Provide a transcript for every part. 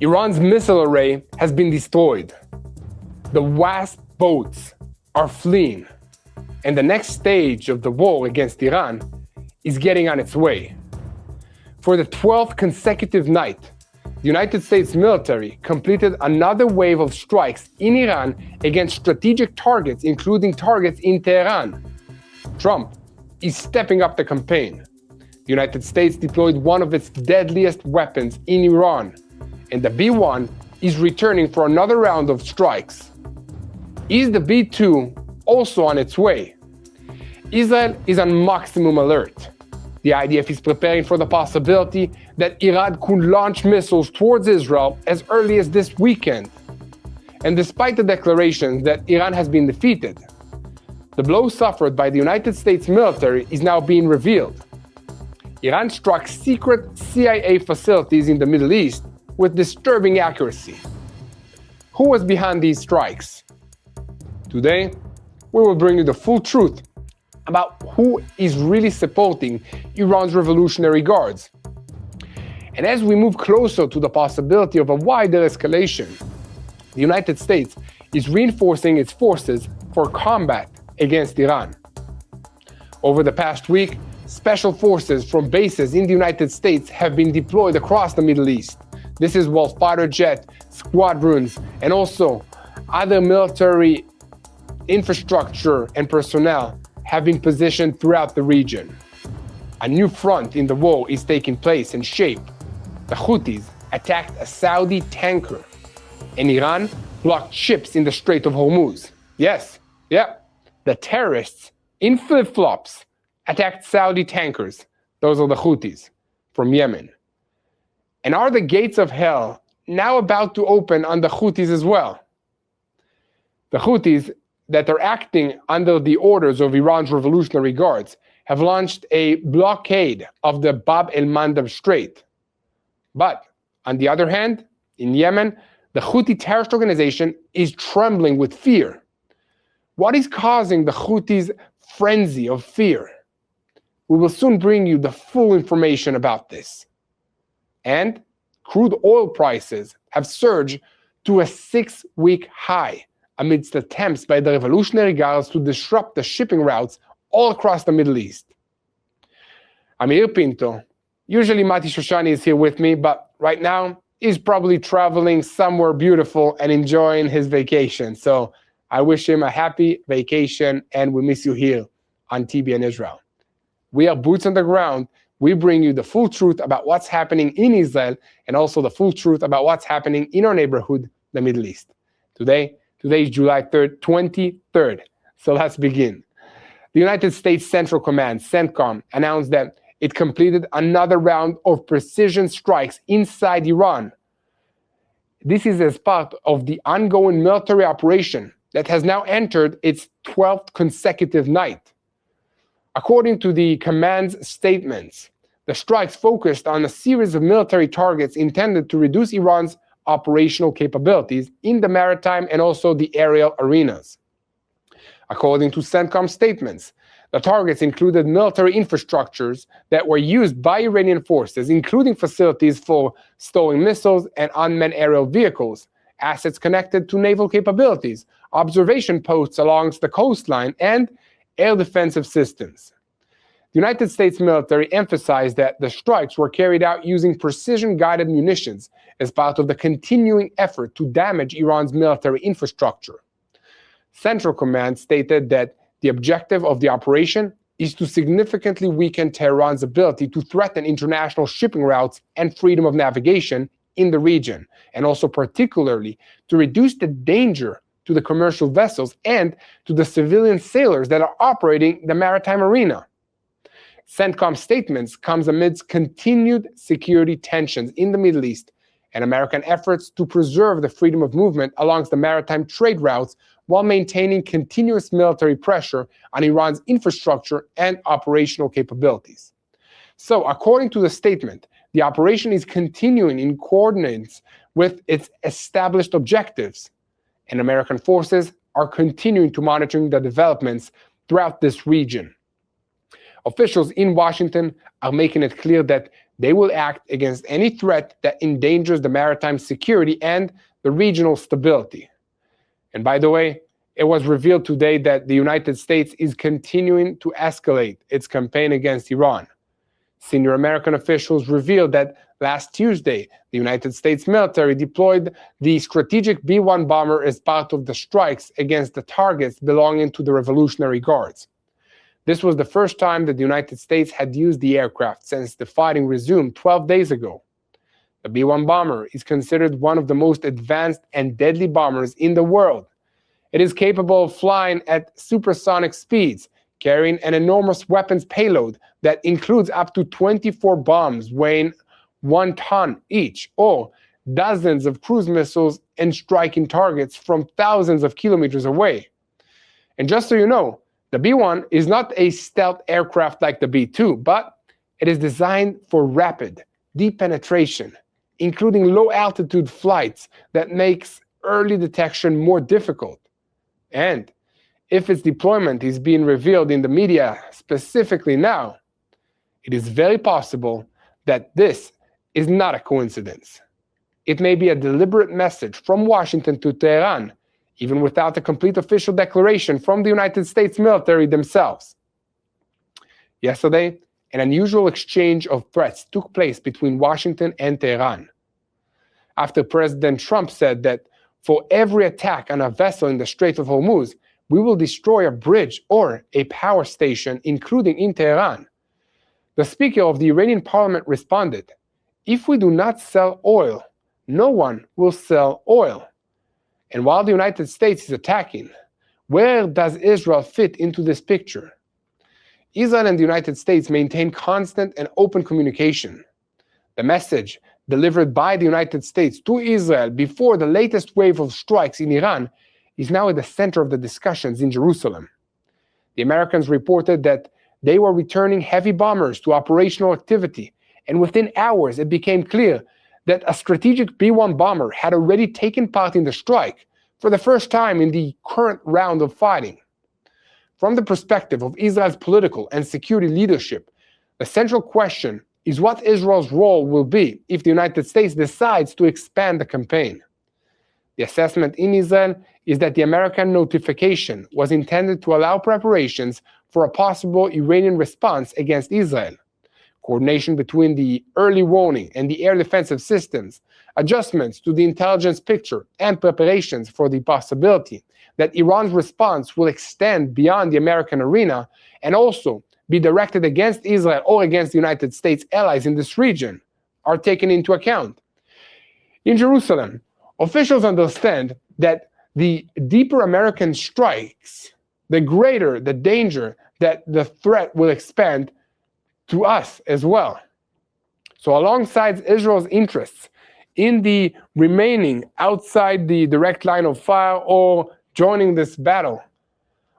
Iran's missile array has been destroyed. The WASP boats are fleeing. And the next stage of the war against Iran is getting on its way. For the 12th consecutive night, the United States military completed another wave of strikes in Iran against strategic targets, including targets in Tehran. Trump is stepping up the campaign. The United States deployed one of its deadliest weapons in Iran, and the B-1 is returning for another round of strikes. Is the B-2 also on its way? Israel is on maximum alert. The IDF is preparing for the possibility that Iran could launch missiles towards Israel as early as this weekend. And despite the declaration that Iran has been defeated, the blow suffered by the United States military is now being revealed. Iran struck secret CIA facilities in the Middle East with disturbing accuracy. Who was behind these strikes? Today, we will bring you the full truth about who is really supporting Iran's Revolutionary Guards. And as we move closer to the possibility of a wider escalation, the United States is reinforcing its forces for combat against Iran. Over the past week, special forces from bases in the United States have been deployed across the Middle East. This is while fighter jet squadrons and also other military infrastructure and personnel have been positioned throughout the region. A new front in the war is taking place and shape. The Houthis attacked a Saudi tanker, and Iran blocked ships in the Strait of Hormuz. The terrorists in flip-flops attacked Saudi tankers. Those are the Houthis from Yemen. And are the gates of hell now about to open on the Houthis as well? The Houthis that are acting under the orders of Iran's Revolutionary Guards have launched a blockade of the Bab al-Mandab Strait. But on the other hand, in Yemen, the Houthi terrorist organization is trembling with fear. What is causing the Houthis' frenzy of fear? We will soon bring you the full information about this. And crude oil prices have surged to a 6-week high amidst attempts by the Revolutionary Guards to disrupt the shipping routes all across the Middle East. I'm Yair Pinto. Usually Mati Shoshani is here with me, but right now he's probably traveling somewhere beautiful and enjoying his vacation. So I wish him a happy vacation, and we miss you here on TBN Israel. We are boots on the ground. We bring you the full truth about what's happening in Israel and also the full truth about what's happening in our neighborhood, the Middle East. Today is July 3rd, 23rd. So let's begin. The United States Central Command, CENTCOM, announced that it completed another round of precision strikes inside Iran. This is as part of the ongoing military operation that has now entered its 12th consecutive night. According to the command's statements, the strikes focused on a series of military targets intended to reduce Iran's operational capabilities in the maritime and also the aerial arenas. According to CENTCOM statements, the targets included military infrastructures that were used by Iranian forces, including facilities for stowing missiles and unmanned aerial vehicles, assets connected to naval capabilities, observation posts along the coastline, and air defensive systems. The United States military emphasized that the strikes were carried out using precision-guided munitions as part of the continuing effort to damage Iran's military infrastructure. Central Command stated that the objective of the operation is to significantly weaken Tehran's ability to threaten international shipping routes and freedom of navigation in the region, and also particularly to reduce the danger to the commercial vessels and to the civilian sailors that are operating the maritime arena. CENTCOM statements comes amidst continued security tensions in the Middle East and American efforts to preserve the freedom of movement along the maritime trade routes while maintaining continuous military pressure on Iran's infrastructure and operational capabilities. So, according to the statement, the operation is continuing in coordinates with its established objectives, and American forces are continuing to monitor the developments throughout this region. Officials in Washington are making it clear that they will act against any threat that endangers the maritime security and the regional stability. And by the way, it was revealed today that the United States is continuing to escalate its campaign against Iran. Senior American officials revealed that last Tuesday, the United States military deployed the strategic B-1 bomber as part of the strikes against the targets belonging to the Revolutionary Guards. This was the first time that the United States had used the aircraft since the fighting resumed 12 days ago. The B-1 bomber is considered one of the most advanced and deadly bombers in the world. It is capable of flying at supersonic speeds, carrying an enormous weapons payload that includes up to 24 bombs weighing 1 ton each, or dozens of cruise missiles and striking targets from thousands of kilometers away. And just so you know, the B-1 is not a stealth aircraft like the B-2, but it is designed for rapid, deep penetration, including low-altitude flights that makes early detection more difficult. And if its deployment is being revealed in the media specifically now, it is very possible that this is not a coincidence. It may be a deliberate message from Washington to Tehran, even without a complete official declaration from the United States military themselves. Yesterday, an unusual exchange of threats took place between Washington and Tehran. After President Trump said that for every attack on a vessel in the Strait of Hormuz, we will destroy a bridge or a power station, including in Tehran. The Speaker of the Iranian parliament responded, "If we do not sell oil, no one will sell oil." And while the United States is attacking, where does Israel fit into this picture? Israel and the United States maintain constant and open communication. The message delivered by the United States to Israel before the latest wave of strikes in Iran is now at the center of the discussions in Jerusalem. The Americans reported that they were returning heavy bombers to operational activity, and within hours it became clear that a strategic B-1 bomber had already taken part in the strike for the first time in the current round of fighting. From the perspective of Israel's political and security leadership, the central question is what Israel's role will be if the United States decides to expand the campaign. The assessment in Israel is that the American notification was intended to allow preparations for a possible Iranian response against Israel. Coordination between the early warning and the air defensive systems, adjustments to the intelligence picture, and preparations for the possibility that Iran's response will extend beyond the American arena and also be directed against Israel or against the United States allies in this region are taken into account. In Jerusalem, officials understand that the deeper American strikes, the greater the danger that the threat will expand to us as well. So alongside Israel's interests in the remaining outside the direct line of fire or joining this battle,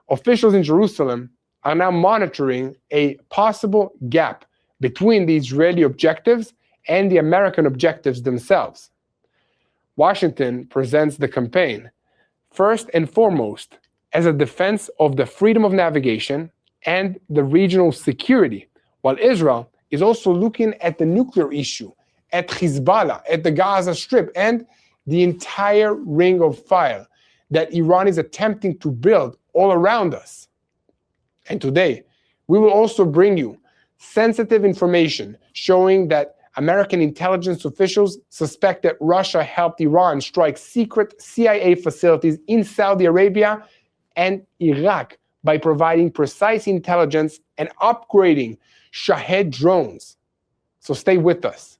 officials in Jerusalem are now monitoring a possible gap between the Israeli objectives and the American objectives themselves. Washington presents the campaign, first and foremost, as a defense of the freedom of navigation and the regional security, while Israel is also looking at the nuclear issue, at Hezbollah, at the Gaza Strip, and the entire ring of fire that Iran is attempting to build all around us. And today, we will also bring you sensitive information showing that American intelligence officials suspect that Russia helped Iran strike secret CIA facilities in Saudi Arabia and Iraq by providing precise intelligence and upgrading Shahed drones. So stay with us.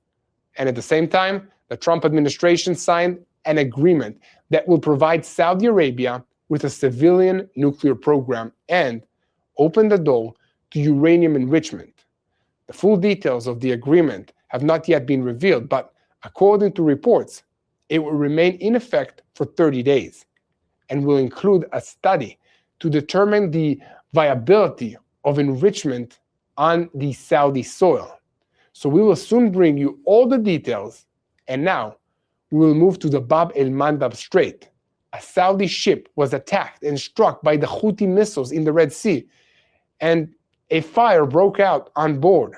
And at the same time, the Trump administration signed an agreement that will provide Saudi Arabia with a civilian nuclear program and open the door to uranium enrichment. The full details of the agreement have not yet been revealed, but according to reports, it will remain in effect for 30 days and will include a study to determine the viability of enrichment on the Saudi soil. So we will soon bring you all the details, and now we will move to the Bab al-Mandab Strait. A Saudi ship was attacked and struck by the Houthi missiles in the Red Sea, and a fire broke out on board.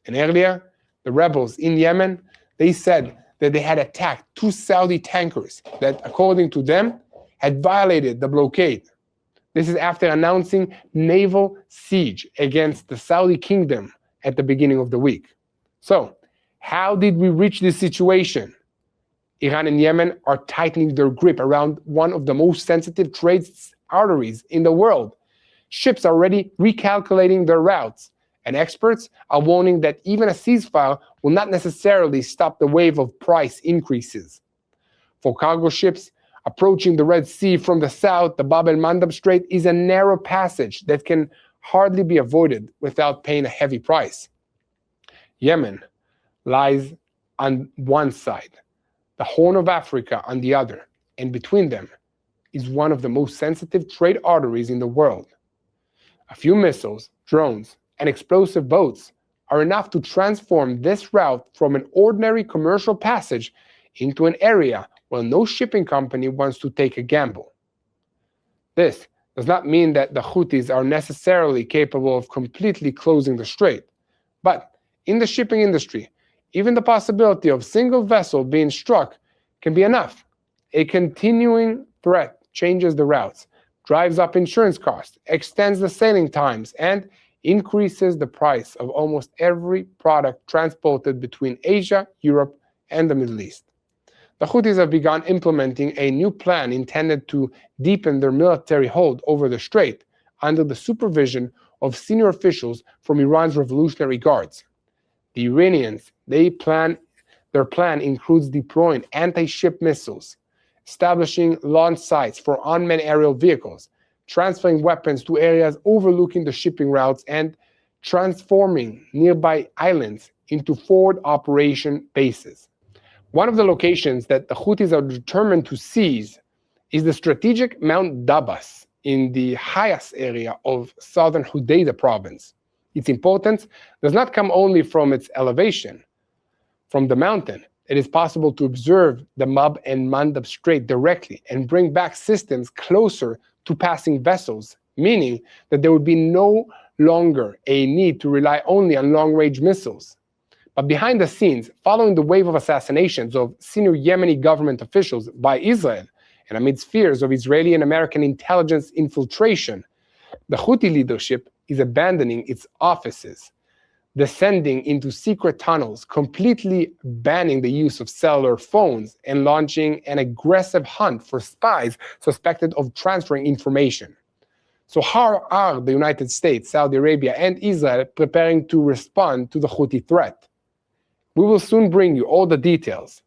And earlier, The rebels in Yemen, they said that they had attacked 2 Saudi tankers that, according to them, had violated the blockade. This is after announcing naval siege against the Saudi kingdom at the beginning of the week. So, how did we reach this situation? Iran and Yemen are tightening their grip around one of the most sensitive trade arteries in the world. Ships are already recalculating their routes, and experts are warning that even a ceasefire will not necessarily stop the wave of price increases. For cargo ships approaching the Red Sea from the south, the Bab al-Mandab Strait is a narrow passage that can hardly be avoided without paying a heavy price. Yemen lies on one side, the Horn of Africa on the other, and between them is one of the most sensitive trade arteries in the world. A few missiles, drones, and explosive boats are enough to transform this route from an ordinary commercial passage into an area where no shipping company wants to take a gamble. This does not mean that the Houthis are necessarily capable of completely closing the strait, but in the shipping industry, even the possibility of a single vessel being struck can be enough. A continuing threat changes the routes, drives up insurance costs, extends the sailing times, and increases the price of almost every product transported between Asia, Europe, and the Middle East. The Houthis have begun implementing a new plan intended to deepen their military hold over the strait under the supervision of senior officials from Iran's Revolutionary Guards. The Iranians, their plan includes deploying anti-ship missiles, establishing launch sites for unmanned aerial vehicles, transferring weapons to areas overlooking the shipping routes, and transforming nearby islands into forward operation bases. One of the locations that the Houthis are determined to seize is the strategic Mount Dabas in the Houthis area of southern Hudaydah province. Its importance does not come only from its elevation. From the mountain, it is possible to observe the Bab and Mandab Strait directly and bring back systems closer to passing vessels, meaning that there would be no longer a need to rely only on long-range missiles. But behind the scenes, following the wave of assassinations of senior Yemeni government officials by Israel, and amidst fears of Israeli and American intelligence infiltration, the Houthi leadership is abandoning its offices, descending into secret tunnels, completely banning the use of cellular phones, and launching an aggressive hunt for spies suspected of transferring information. So how are the United States, Saudi Arabia, and Israel preparing to respond to the Houthi threat? We will soon bring you all the details.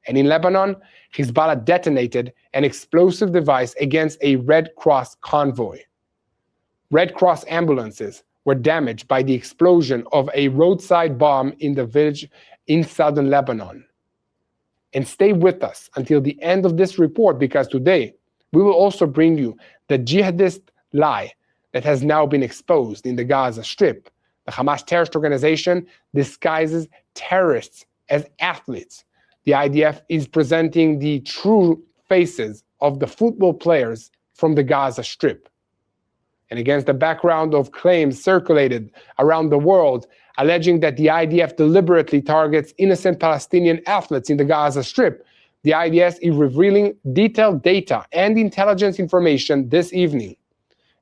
And in Lebanon, Hezbollah detonated an explosive device against a Red Cross convoy. Red Cross ambulances were damaged by the explosion of a roadside bomb in the village in southern Lebanon. And stay with us until the end of this report, because today we will also bring you the jihadist lie that has now been exposed in the Gaza Strip. The Hamas terrorist organization disguises terrorists as athletes. The IDF is presenting the true faces of the football players from the Gaza Strip. And against the background of claims circulated around the world alleging that the IDF deliberately targets innocent Palestinian athletes in the Gaza Strip, the IDF is revealing detailed data and intelligence information this evening.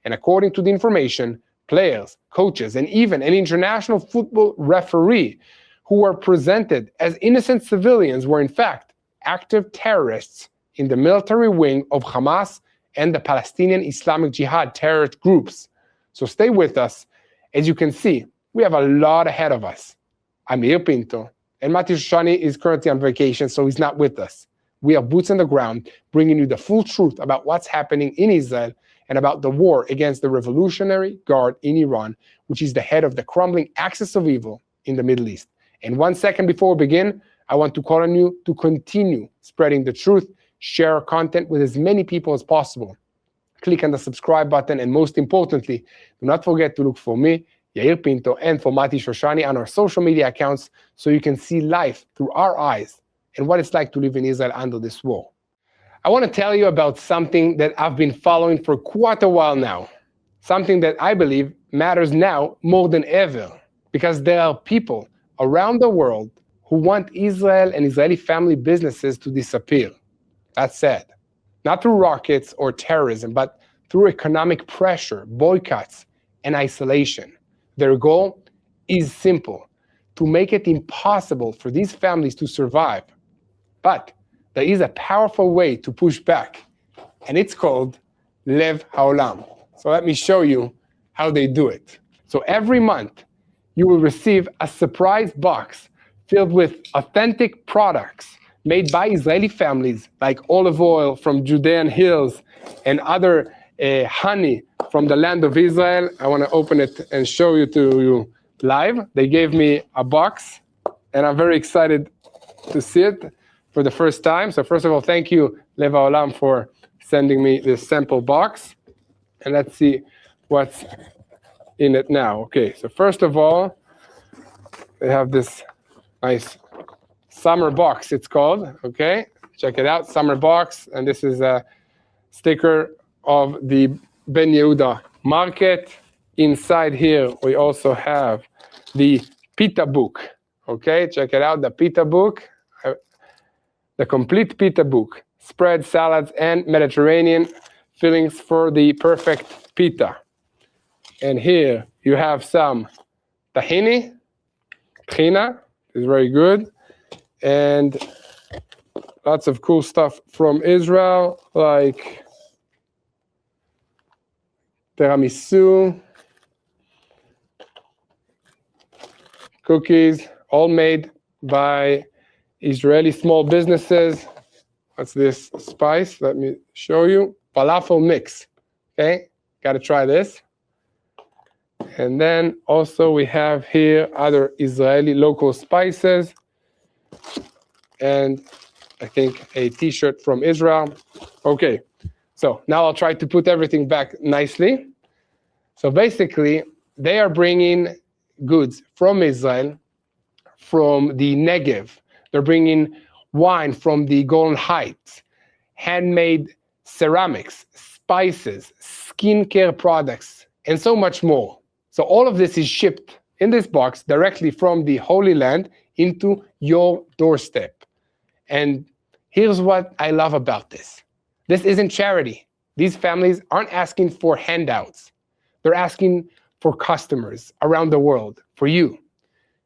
And according to the information, players, coaches, and even an international football referee who were presented as innocent civilians were in fact active terrorists in the military wing of Hamas and the Palestinian Islamic Jihad terrorist groups. So stay with us. As you can see, we have a lot ahead of us. I'm Yair Pinto, and Mati Shoshani is currently on vacation, so he's not with us. We are boots on the ground, bringing you the full truth about what's happening in Israel and about the war against the Revolutionary Guard in Iran, which is the head of the crumbling axis of evil in the Middle East. And 1 second before we begin, I want to call on you to continue spreading the truth, share our content with as many people as possible. Click on the subscribe button, and most importantly, do not forget to look for me, Yair Pinto, and for Mati Shoshani on our social media accounts so you can see life through our eyes and what it's like to live in Israel under this war. I want to tell you about something that I've been following for quite a while now, something that I believe matters now more than ever, because there are people around the world who want Israel and Israeli family businesses to disappear. That's sad. Not through rockets or terrorism, but through economic pressure, boycotts, and isolation. Their goal is simple: to make it impossible for these families to survive. But there is a powerful way to push back, and it's called Lev Haolam. So let me show you how they do it. So every month, you will receive a surprise box filled with authentic products made by Israeli families, like olive oil from Judean hills and other honey from the land of Israel. I want to open it and show you to you live. They gave me a box, and I'm very excited to see it for the first time. So first of all, thank you, Lev Haolam, for sending me this sample box. And let's see what's in it now. Okay, so first of all, they have this nice summer box, it's called. Okay, check it out, summer box. And this is a sticker of the Ben Yehuda market. Inside here, we also have the pita book. Okay, check it out, the pita book, the complete pita book. Spread, salads, and Mediterranean fillings for the perfect pita. And here you have some tahini. Tahina is very good. And lots of cool stuff from Israel, like tiramisu, cookies, all made by Israeli small businesses. What's this spice? Let me show you. Falafel mix. Okay, got to try this. And then also we have here other Israeli local spices. And I think a t-shirt from Israel. Okay, so now I'll try to put everything back nicely. So basically, they are bringing goods from Israel, from the Negev. They're bringing wine from the Golan Heights, handmade ceramics, spices, skincare products, and so much more. So all of this is shipped in this box directly from the Holy Land into your doorstep. And here's what I love about this. This isn't charity. These families aren't asking for handouts. They're asking for customers around the world, for you.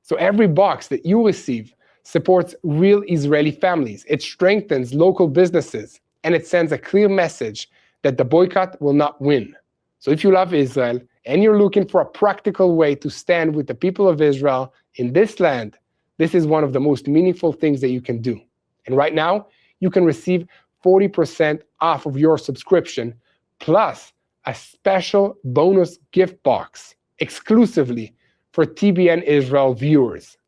So every box that you receive supports real Israeli families. It strengthens local businesses, and it sends a clear message that the boycott will not win. So if you love Israel and you're looking for a practical way to stand with the people of Israel in this land, this is one of the most meaningful things that you can do. And right now, you can receive 40% off of your subscription, plus a special bonus gift box exclusively for TBN Israel viewers.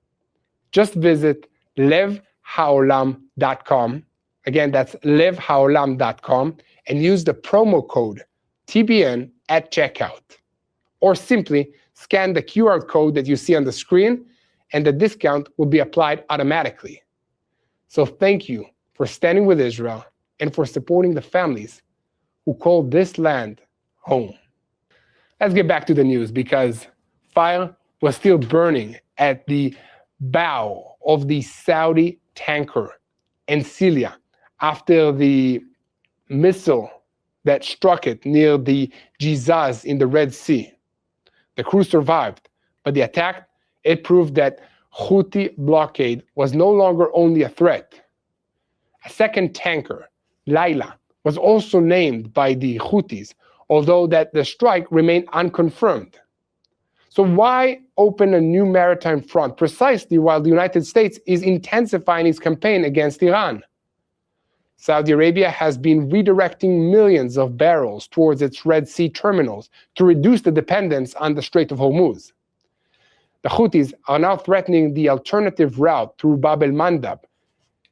Just visit levhaolam.com. Again, that's levhaolam.com, and use the promo code TBN at checkout. Or simply scan the QR code that you see on the screen, and the discount will be applied automatically. So thank you for standing with Israel and for supporting the families who call this land home. Let's get back to the news, because fire was still burning at the bow of the Saudi tanker Encilia after the missile that struck it near the Jizaz in the Red Sea. The crew survived, but the attack, it proved that Houthi blockade was no longer only a threat. A second tanker, Laila, was also named by the Houthis, although that the strike remained unconfirmed. So why open a new maritime front precisely while the United States is intensifying its campaign against Iran? Saudi Arabia has been redirecting millions of barrels towards its Red Sea terminals to reduce the dependence on the Strait of Hormuz. The Houthis are now threatening the alternative route through Bab al-Mandab.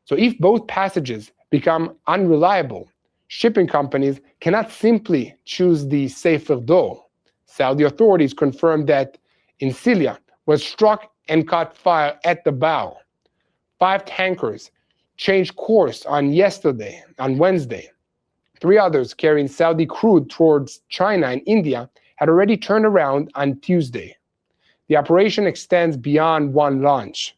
So if both passages become unreliable, shipping companies cannot simply choose the safer door. Saudi authorities confirmed that Encilia was struck and caught fire at the bow. 5 tankers changed course on Wednesday. 3 others carrying Saudi crude towards China and India had already turned around on Tuesday. The operation extends beyond one launch.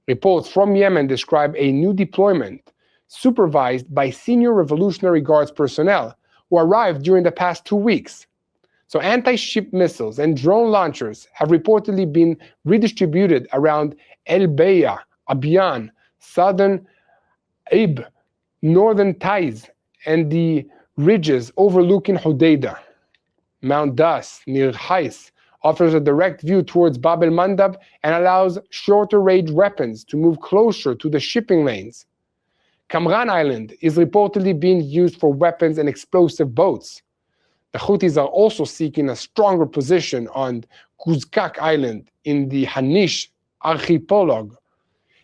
Reports from Yemen describe a new deployment supervised by senior Revolutionary Guards personnel who arrived during the past 2 weeks. So anti-ship missiles and drone launchers have reportedly been redistributed around El Beya, Abyan, southern Ib, northern Taiz, and the ridges overlooking Hodeidah. Mount Das, near Hais, offers a direct view towards Bab al-Mandab and allows shorter-range weapons to move closer to the shipping lanes. Kamran Island is reportedly being used for weapons and explosive boats. The Houthis are also seeking a stronger position on Kuzkak Island in the Hanish archipelago.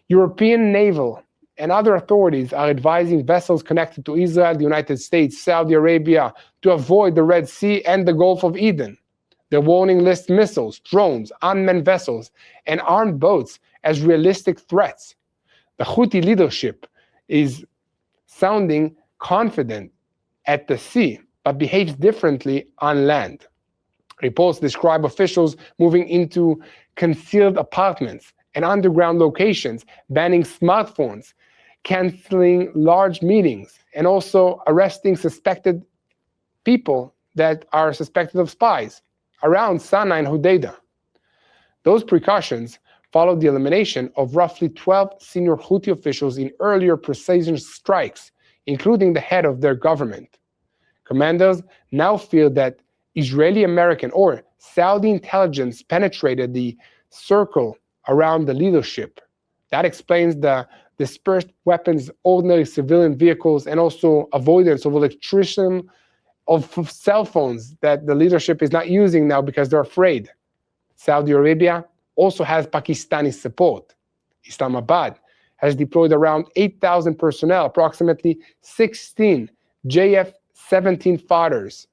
European naval and other authorities are advising vessels connected to Israel, the United States, Saudi Arabia to avoid the Red Sea and the Gulf of Eden. Their warning lists missiles, drones, unmanned vessels, and armed boats as realistic threats. The Houthi leadership is sounding confident at the sea, but behaves differently on land. Reports describe officials moving into concealed apartments and underground locations, banning smartphones, canceling large meetings, and also arresting suspected people that are suspected of spies around Sana'a and Hodeidah. Those precautions followed the elimination of roughly 12 senior Houthi officials in earlier precision strikes, including the head of their government. Commanders now fear that Israeli-American or Saudi intelligence penetrated the circle around the leadership. That explains the dispersed weapons, ordinary civilian vehicles, and also avoidance of electricity, of cell phones that the leadership is not using now because they're afraid. Saudi Arabia also has Pakistani support. Islamabad has deployed around 8,000 personnel, approximately 16 JF-17 fighters,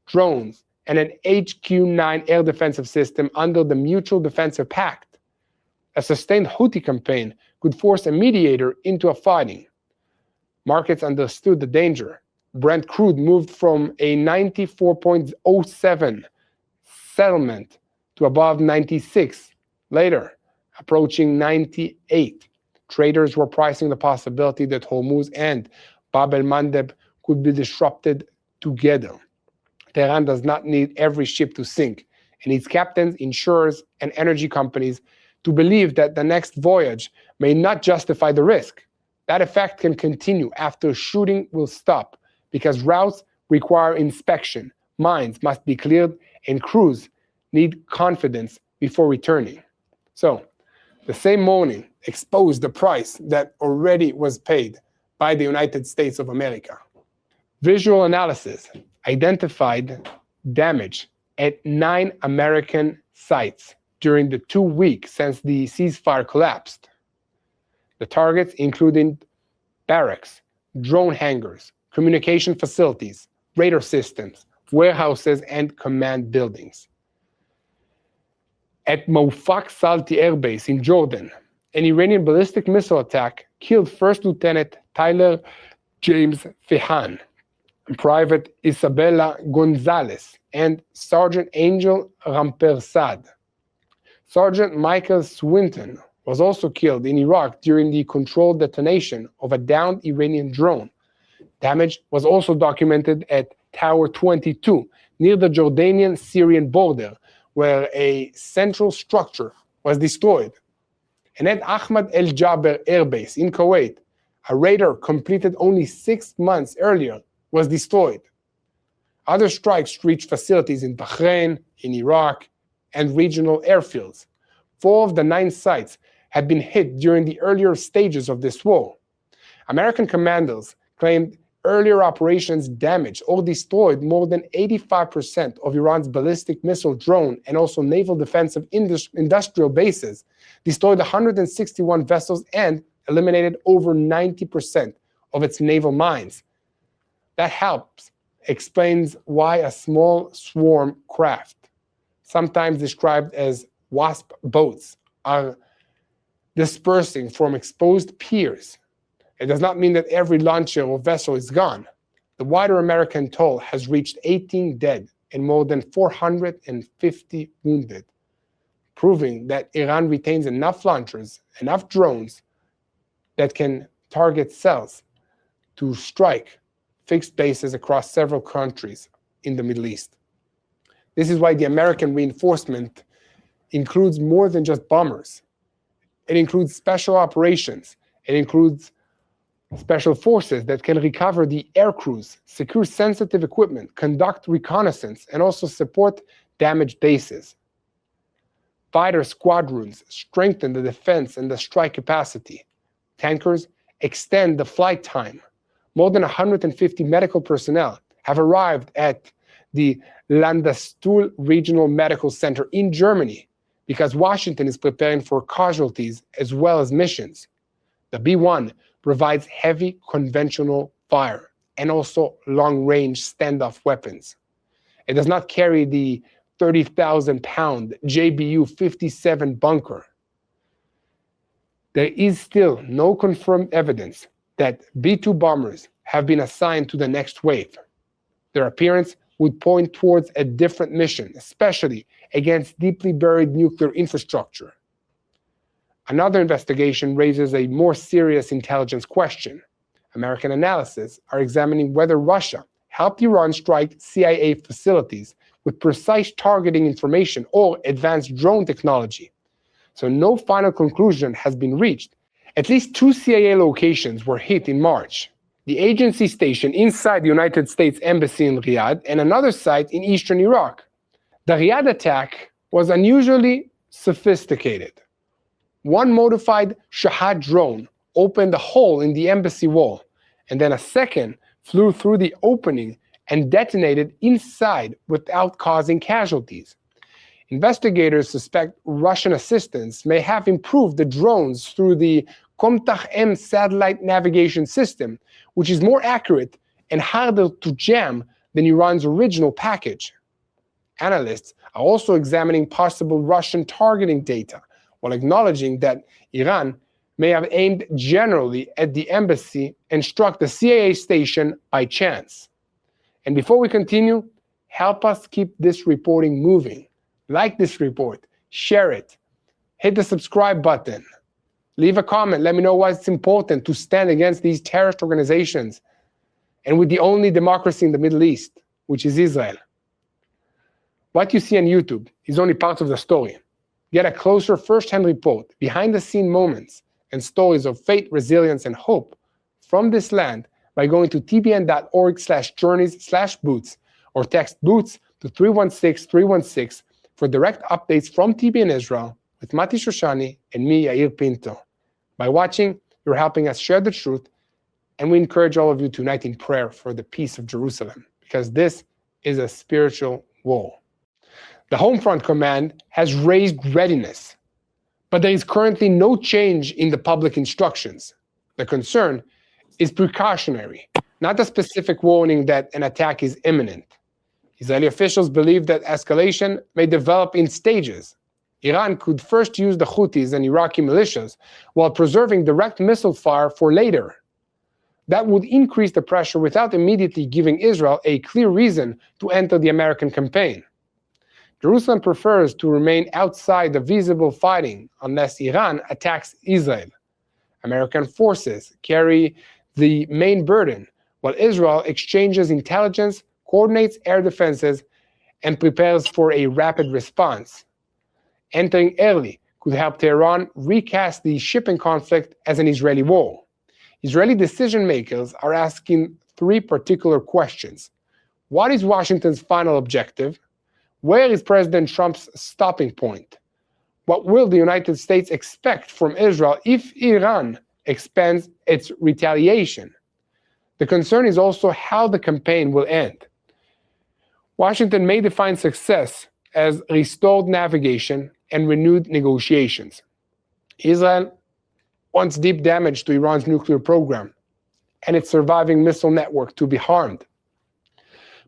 drones, and an HQ-9 air defensive system under the Mutual Defensive Pact. A sustained Houthi campaign could force a mediator into a fighting. Markets understood the danger. Brent crude moved from a 94.07 settlement to above 96, later approaching 98. Traders were pricing the possibility that Hormuz and Bab al-Mandab could be disrupted together. Tehran does not need every ship to sink. It needs captains, insurers, and energy companies to believe that the next voyage may not justify the risk. That effect can continue after shooting will stop, because routes require inspection, mines must be cleared, and crews need confidence before returning. So, the same morning exposed the price that already was paid by the United States of America. Visual analysis identified damage at 9 American sites during the 2 weeks since the ceasefire collapsed. The targets included barracks, drone hangars, communication facilities, radar systems, warehouses, and command buildings. At Mofak Salti Air Base in Jordan, an Iranian ballistic missile attack killed First Lieutenant Tyler James Fehan, Private Isabella Gonzalez, and Sergeant Angel Rampersad. Sergeant Michael Swinton was also killed in Iraq during the controlled detonation of a downed Iranian drone. Damage was also documented at Tower 22 near the Jordanian-Syrian border, where a central structure was destroyed. And at Ahmad El Jaber Air Base in Kuwait, a radar completed only 6 months earlier was destroyed. Other strikes reached facilities in Bahrain, in Iraq, and regional airfields. 4 of the 9 sites had been hit during the earlier stages of this war. American commanders claimed earlier operations damaged or destroyed more than 85% of Iran's ballistic missile, drone, and also naval defensive industrial bases, destroyed 161 vessels, and eliminated over 90% of its naval mines. That helps explains why a small swarm craft, sometimes described as WASP boats, are dispersing from exposed piers. It does not mean that every launcher or vessel is gone. The wider American toll has reached 18 dead and more than 450 wounded. proving that Iran retains enough launchers, enough drones that can target cells to strike fixed bases across several countries in the Middle East. This is why the American reinforcement includes more than just bombers. It includes special operations. It includes special forces that can recover the air crews, secure sensitive equipment, conduct reconnaissance, and also support damaged bases. Fighter squadrons strengthen the defense and the strike capacity. Tankers extend the flight time. More than 150 medical personnel have arrived at the Landstuhl Regional Medical Center in Germany because Washington is preparing for casualties as well as missions. The B-1 provides heavy conventional fire and also long-range standoff weapons. It does not carry the 30,000-pound JBU-57 bunker. There is still no confirmed evidence that B-2 bombers have been assigned to the next wave. Their appearance would point towards a different mission, especially against deeply buried nuclear infrastructure. Another investigation raises a more serious intelligence question. American analysts are examining whether Russia helped Iran strike CIA facilities with precise targeting information or advanced drone technology. So no final conclusion has been reached. At least 2 CIA locations were hit in March. The agency station inside the United States Embassy in Riyadh and another site in eastern Iraq. The Riyadh attack was unusually sophisticated. One modified Shahed drone opened a hole in the embassy wall, and then a second flew through the opening and detonated inside without causing casualties. Investigators suspect Russian assistance may have improved the drones through the Comtach-M satellite navigation system, which is more accurate and harder to jam than Iran's original package. Analysts are also examining possible Russian targeting data, while acknowledging that Iran may have aimed generally at the embassy and struck the CIA station by chance. And before we continue, help us keep this reporting moving. Like this report, share it, hit the subscribe button, leave a comment, let me know why it's important to stand against these terrorist organizations and with the only democracy in the Middle East, which is Israel. What you see on YouTube is only part of the story. Get a closer first-hand report, behind-the-scene moments, and stories of faith, resilience, and hope from this land by going to tbn.org/journeys/boots or text boots to 316-316 for direct updates from TBN Israel with Mati Shoshani and me, Yair Pinto. By watching, you're helping us share the truth, and we encourage all of you to unite in prayer for the peace of Jerusalem, because this is a spiritual war. The Home Front Command has raised readiness, but there is currently no change in the public instructions. The concern is precautionary, not a specific warning that an attack is imminent. Israeli officials believe that escalation may develop in stages. Iran could first use the Houthis and Iraqi militias while preserving direct missile fire for later. That would increase the pressure without immediately giving Israel a clear reason to enter the American campaign. Jerusalem prefers to remain outside the visible fighting unless Iran attacks Israel. American forces carry the main burden, while Israel exchanges intelligence, coordinates air defenses, and prepares for a rapid response. Entering early could help Tehran recast the shipping conflict as an Israeli war. Israeli decision makers are asking 3 particular questions. What is Washington's final objective? Where is President Trump's stopping point? What will the United States expect from Israel if Iran expands its retaliation? The concern is also how the campaign will end. Washington may define success as restored navigation and renewed negotiations. Israel wants deep damage to Iran's nuclear program and its surviving missile network to be harmed.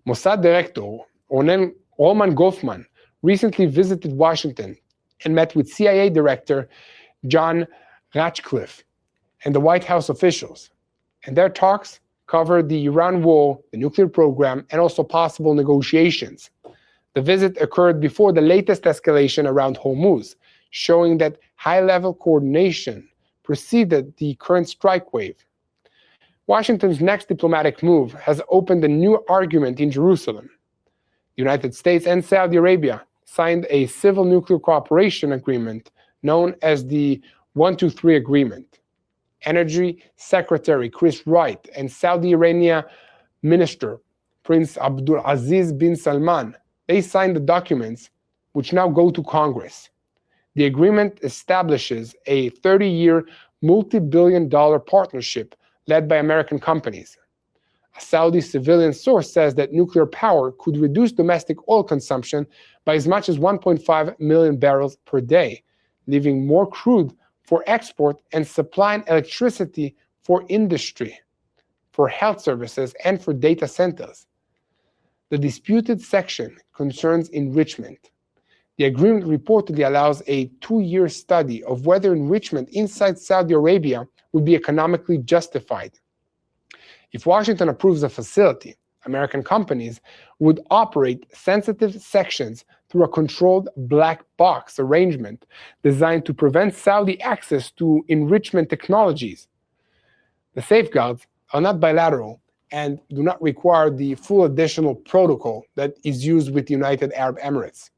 Mossad Director Roman Goffman recently visited Washington and met with CIA Director John Ratcliffe and the White House officials. And their talks covered the Iran war, the nuclear program, and also possible negotiations. The visit occurred before the latest escalation around Hormuz, showing that high-level coordination preceded the current strike wave. Washington's next diplomatic move has opened a new argument in Jerusalem. The United States and Saudi Arabia signed a civil nuclear cooperation agreement known as the 123 Agreement. Energy Secretary Chris Wright and Saudi Arabia Minister Prince Abdulaziz bin Salman, they signed the documents, which now go to Congress. The agreement establishes a 30-year, multi-billion-dollar partnership led by American companies. A Saudi civilian source says that nuclear power could reduce domestic oil consumption by as much as 1.5 million barrels per day, leaving more crude for export and supplying electricity for industry, for health services, and for data centers. The disputed section concerns enrichment. The agreement reportedly allows a 2-year study of whether enrichment inside Saudi Arabia would be economically justified. If Washington approves the facility, American companies would operate sensitive sections through a controlled black box arrangement designed to prevent Saudi access to enrichment technologies. The safeguards are not bilateral and do not require the full additional protocol that is used with the United Arab Emirates.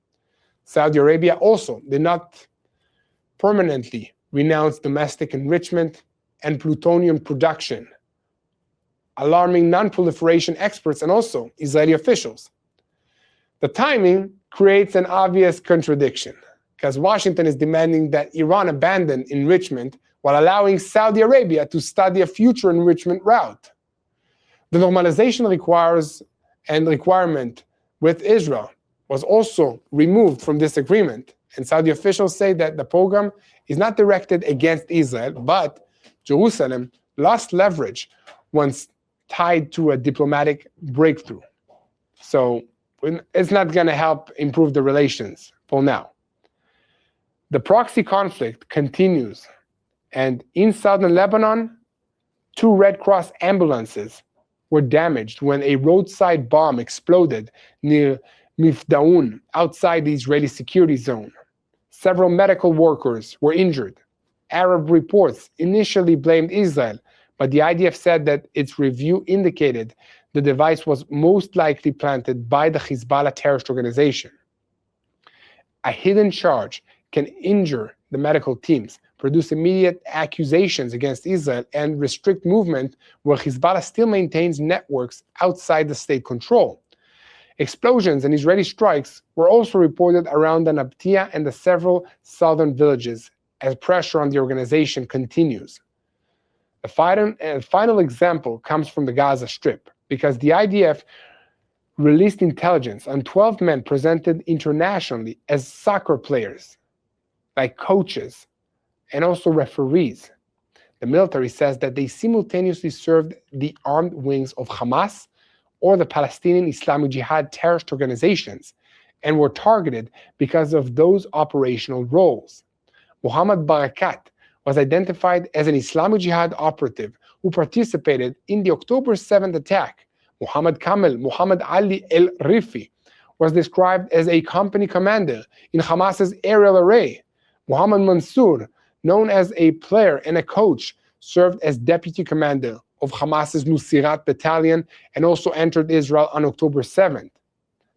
Saudi Arabia also did not permanently renounce domestic enrichment and plutonium production, alarming non-proliferation experts and also Israeli officials. The timing creates an obvious contradiction, because Washington is demanding that Iran abandon enrichment while allowing Saudi Arabia to study a future enrichment route. The normalization requirement with Israel was also removed from this agreement, and Saudi officials say that the program is not directed against Israel, but Jerusalem lost leverage once tied to a diplomatic breakthrough. So it's not going to help improve the relations for now. The proxy conflict continues, and in southern Lebanon, 2 Red Cross ambulances were damaged when a roadside bomb exploded near Mifdaun, outside the Israeli security zone. Several medical workers were injured. Arab reports initially blamed Israel, but the IDF said that its review indicated the device was most likely planted by the Hezbollah terrorist organization. A hidden charge can injure the medical teams, produce immediate accusations against Israel, and restrict movement where Hezbollah still maintains networks outside the state control. Explosions and Israeli strikes were also reported around the Nabtia and the several southern villages as pressure on the organization continues. The final example comes from the Gaza Strip, because the IDF released intelligence on 12 men presented internationally as soccer players, like coaches, and also referees. The military says that they simultaneously served the armed wings of Hamas or the Palestinian Islamic Jihad terrorist organizations, and were targeted because of those operational roles. Muhammad Barakat was identified as an Islamic Jihad operative who participated in the October 7th attack. Muhammad Ali El-Rifi was described as a company commander in Hamas's aerial array. Muhammad Mansour, known as a player and a coach, served as deputy commander of Hamas's Nusirat battalion and also entered Israel on October 7th.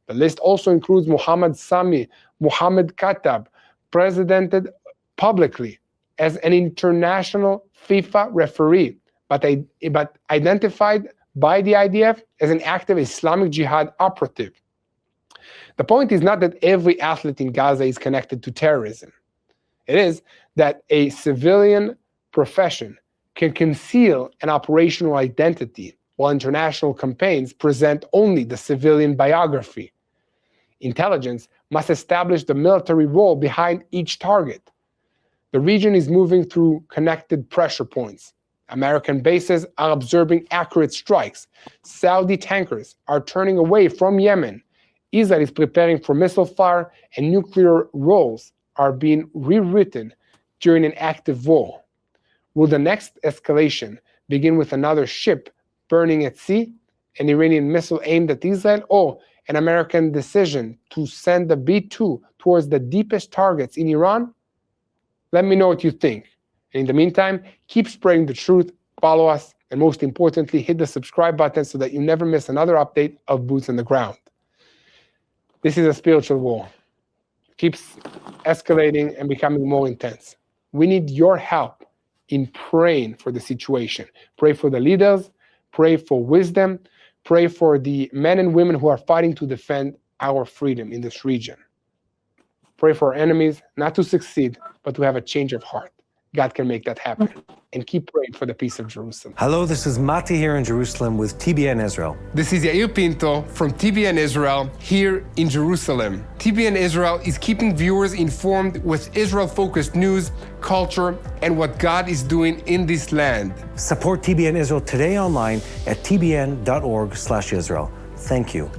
The list also includes Muhammad Sami, Muhammad Katab, presented publicly as an international FIFA referee, but identified by the IDF as an active Islamic Jihad operative. The point is not that every athlete in Gaza is connected to terrorism. It is that a civilian profession can conceal an operational identity, while international campaigns present only the civilian biography. Intelligence must establish the military role behind each target. The region is moving through connected pressure points. American bases are observing accurate strikes. Saudi tankers are turning away from Yemen. Israel is preparing for missile fire, and nuclear roles are being rewritten during an active war. Will the next escalation begin with another ship burning at sea, an Iranian missile aimed at Israel, or an American decision to send the B-2 towards the deepest targets in Iran? Let me know what you think. In the meantime, keep spreading the truth, follow us, and most importantly, hit the subscribe button so that you never miss another update of Boots on the Ground. This is a spiritual war. It keeps escalating and becoming more intense. We need your help in praying for the situation. Pray for the leaders, pray for wisdom, pray for the men and women who are fighting to defend our freedom in this region. Pray for our enemies not to succeed, but to have a change of heart. God can make that happen. And keep praying for the peace of Jerusalem. Hello, this is Mati here in Jerusalem with TBN Israel. This is Yair Pinto from TBN Israel here in Jerusalem. TBN Israel is keeping viewers informed with Israel-focused news, culture, and what God is doing in this land. Support TBN Israel today online at tbn.org/Israel. Thank you.